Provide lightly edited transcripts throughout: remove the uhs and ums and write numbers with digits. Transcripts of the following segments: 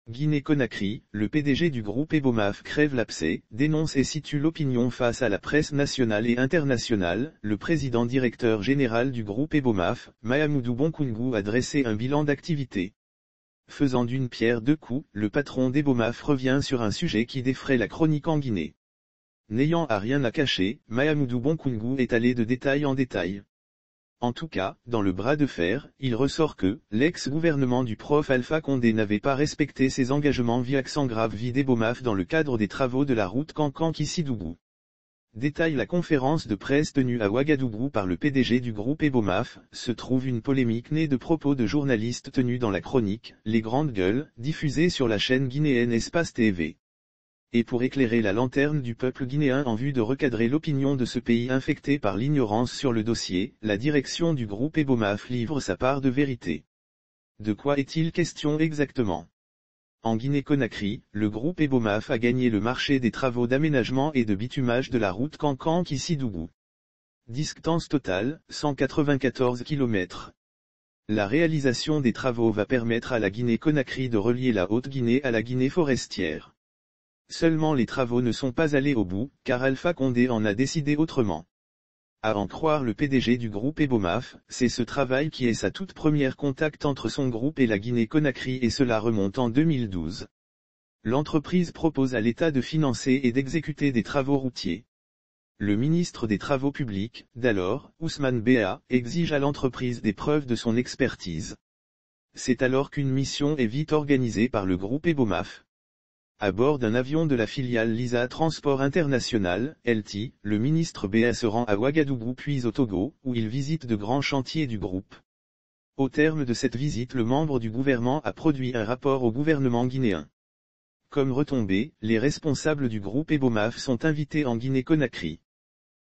Guinée-Conakry, le PDG du groupe Ebomaf crève l'abcès, dénonce et situe l'opinion face à la presse nationale et internationale. Le président directeur général du groupe Ebomaf, Mahamoudou Bonkoungou a dressé un bilan d'activité. Faisant d'une pierre deux coups, le patron d'Ebomaf revient sur un sujet qui défraie la chronique en Guinée. N'ayant à rien à cacher, Mahamoudou Bonkoungou est allé de détail en détail. En tout cas, dans le bras de fer, il ressort que l'ex-gouvernement du prof Alpha Condé n'avait pas respecté ses engagements via Xangrave d'Ebomaf dans le cadre des travaux de la route Kankan-Kissidougou. Détaille la conférence de presse tenue à Ouagadougou par le PDG du groupe Ebomaf, se trouve une polémique née de propos de journalistes tenus dans la chronique « Les Grandes Gueules » diffusée sur la chaîne guinéenne Espace TV. Et pour éclairer la lanterne du peuple guinéen en vue de recadrer l'opinion de ce pays infecté par l'ignorance sur le dossier, la direction du groupe Ebomaf livre sa part de vérité. De quoi est-il question exactement? En Guinée-Conakry, le groupe Ebomaf a gagné le marché des travaux d'aménagement et de bitumage de la route Kankan-Kissidougou. Distance totale, 194 km. La réalisation des travaux va permettre à la Guinée-Conakry de relier la Haute-Guinée à la Guinée forestière. Seulement les travaux ne sont pas allés au bout, car Alpha Condé en a décidé autrement. À en croire le PDG du groupe Ebomaf, c'est ce travail qui est sa toute première contact entre son groupe et la Guinée-Conakry et cela remonte en 2012. L'entreprise propose à l'État de financer et d'exécuter des travaux routiers. Le ministre des Travaux publics, d'alors, Ousmane Béa, exige à l'entreprise des preuves de son expertise. C'est alors qu'une mission est vite organisée par le groupe Ebomaf. À bord d'un avion de la filiale Lisa Transport International, LT, le ministre Béa se rend à Ouagadougou puis au Togo, où il visite de grands chantiers du groupe. Au terme de cette visite, le membre du gouvernement a produit un rapport au gouvernement guinéen. Comme retombée, les responsables du groupe Ebomaf sont invités en Guinée-Conakry.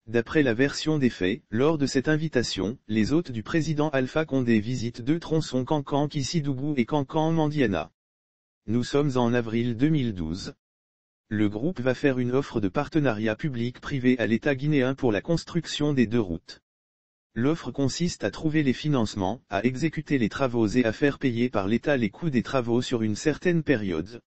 D'après la version des faits, lors de cette invitation, les hôtes du président Alpha Condé visitent deux tronçons Kankan-Kissidougou et Kankan-Mandiana. Nous sommes en avril 2012. Le groupe va faire une offre de partenariat public-privé à l'État guinéen pour la construction des deux routes. L'offre consiste à trouver les financements, à exécuter les travaux et à faire payer par l'État les coûts des travaux sur une certaine période.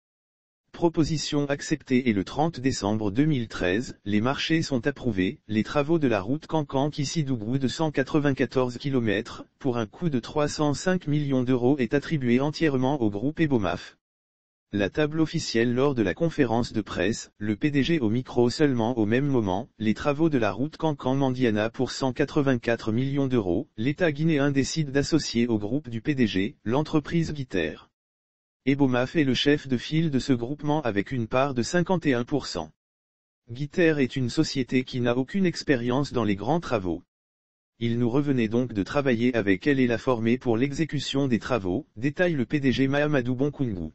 Proposition acceptée et le 30 décembre 2013, les marchés sont approuvés, les travaux de la route Kankan-Kissidougou de 194 km, pour un coût de 305 millions d'euros est attribué entièrement au groupe Ebomaf. La table officielle lors de la conférence de presse, le PDG au micro seulement au même moment, les travaux de la route Kankan-Mandiana pour 184 millions d'euros, l'État guinéen décide d'associer au groupe du PDG, l'entreprise Guiter. Ebomaf est le chef de file de ce groupement avec une part de 51%. Guiter est une société qui n'a aucune expérience dans les grands travaux. Il nous revenait donc de travailler avec elle et la former pour l'exécution des travaux, détaille le PDG Mahamoudou Bonkoungou.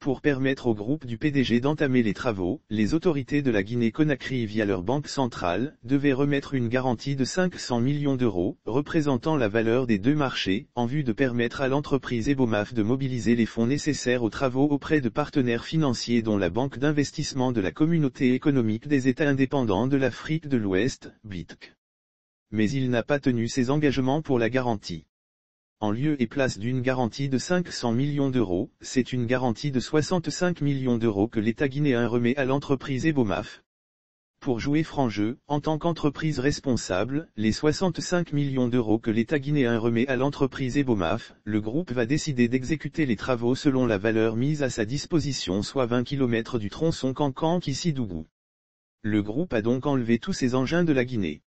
Pour permettre au groupe du PDG d'entamer les travaux, les autorités de la Guinée-Conakry via leur banque centrale, devaient remettre une garantie de 500 millions d'euros, représentant la valeur des deux marchés, en vue de permettre à l'entreprise Ebomaf de mobiliser les fonds nécessaires aux travaux auprès de partenaires financiers dont la Banque d'investissement de la Communauté économique des États indépendants de l'Afrique de l'Ouest, BITC. Mais il n'a pas tenu ses engagements pour la garantie. En lieu et place d'une garantie de 500 millions d'euros, c'est une garantie de 65 millions d'euros que l'État guinéen remet à l'entreprise Ebomaf. Pour jouer franc jeu, en tant qu'entreprise responsable, les 65 millions d'euros que l'État guinéen remet à l'entreprise Ebomaf, le groupe va décider d'exécuter les travaux selon la valeur mise à sa disposition soit 20 km du tronçon Kankan-Kissidougou. Le groupe a donc enlevé tous ses engins de la Guinée.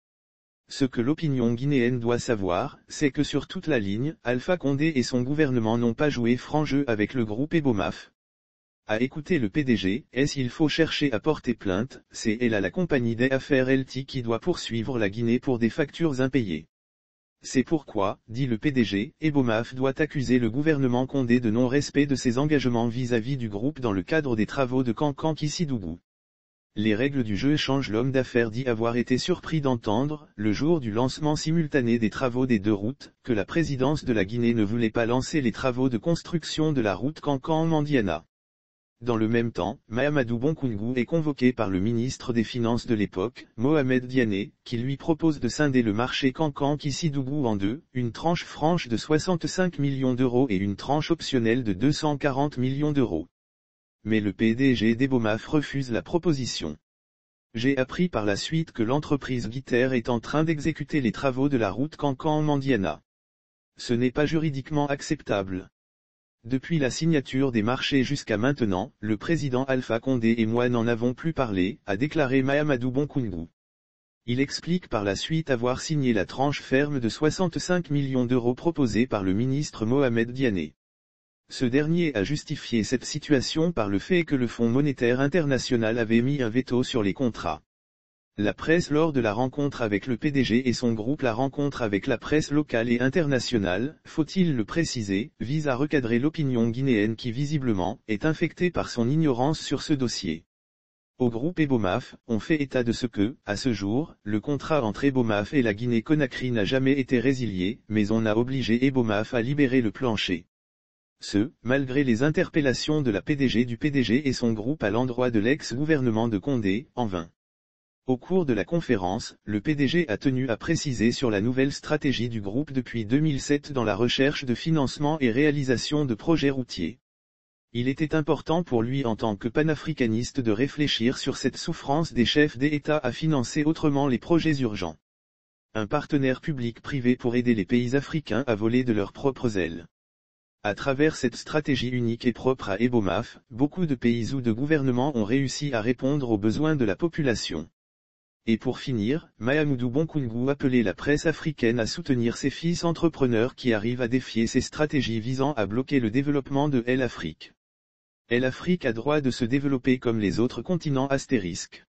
Ce que l'opinion guinéenne doit savoir, c'est que sur toute la ligne, Alpha Condé et son gouvernement n'ont pas joué franc jeu avec le groupe Ebomaf. À écouter le PDG, il faut chercher à porter plainte, c'est elle à la compagnie des affaires LT qui doit poursuivre la Guinée pour des factures impayées. C'est pourquoi, dit le PDG, Ebomaf doit accuser le gouvernement Condé de non-respect de ses engagements vis-à-vis du groupe dans le cadre des travaux de Kankan-Kissidougou. Les règles du jeu changent. L'homme d'affaires dit avoir été surpris d'entendre, le jour du lancement simultané des travaux des deux routes, que la présidence de la Guinée ne voulait pas lancer les travaux de construction de la route Kankan-Mandiana. Dans le même temps, Mahamoudou Bonkoungou est convoqué par le ministre des Finances de l'époque, Mohamed Diané, qui lui propose de scinder le marché Kankan-Kissidougou en deux, une tranche franche de 65 millions d'euros et une tranche optionnelle de 240 millions d'euros. mais le PDG d'Ebomaf refuse la proposition. J'ai appris par la suite que l'entreprise Guiter est en train d'exécuter les travaux de la route Cancan-Mandiana. Ce n'est pas juridiquement acceptable. Depuis la signature des marchés jusqu'à maintenant, le président Alpha Condé et moi n'en avons plus parlé, a déclaré Mahamadou Bonkoungou. Il explique par la suite avoir signé la tranche ferme de 65 millions d'euros proposée par le ministre Mohamed Diané. Ce dernier a justifié cette situation par le fait que le Fonds monétaire international avait mis un veto sur les contrats. La presse lors de la rencontre avec le PDG et son groupe la rencontre avec la presse locale et internationale, faut-il le préciser, vise à recadrer l'opinion guinéenne qui visiblement, est infectée par son ignorance sur ce dossier. Au groupe Ebomaf, on fait état de ce que, à ce jour, le contrat entre Ebomaf et la Guinée-Conakry n'a jamais été résilié, mais on a obligé Ebomaf à libérer le plancher. Malgré les interpellations de la PDG du PDG et son groupe à l'endroit de l'ex-gouvernement de Condé, en vain. Au cours de la conférence, le PDG a tenu à préciser sur la nouvelle stratégie du groupe depuis 2007 dans la recherche de financement et réalisation de projets routiers. Il était important pour lui en tant que panafricaniste de réfléchir sur cette souffrance des chefs d'État à financer autrement les projets urgents. Un partenaire public-privé pour aider les pays africains à voler de leurs propres ailes. À travers cette stratégie unique et propre à Ebomaf, beaucoup de pays ou de gouvernements ont réussi à répondre aux besoins de la population. Et pour finir, Mahamadou Bonkoungou appelait la presse africaine à soutenir ses fils entrepreneurs qui arrivent à défier ces stratégies visant à bloquer le développement de l'Afrique. L'Afrique a droit de se développer comme les autres continents astérisques.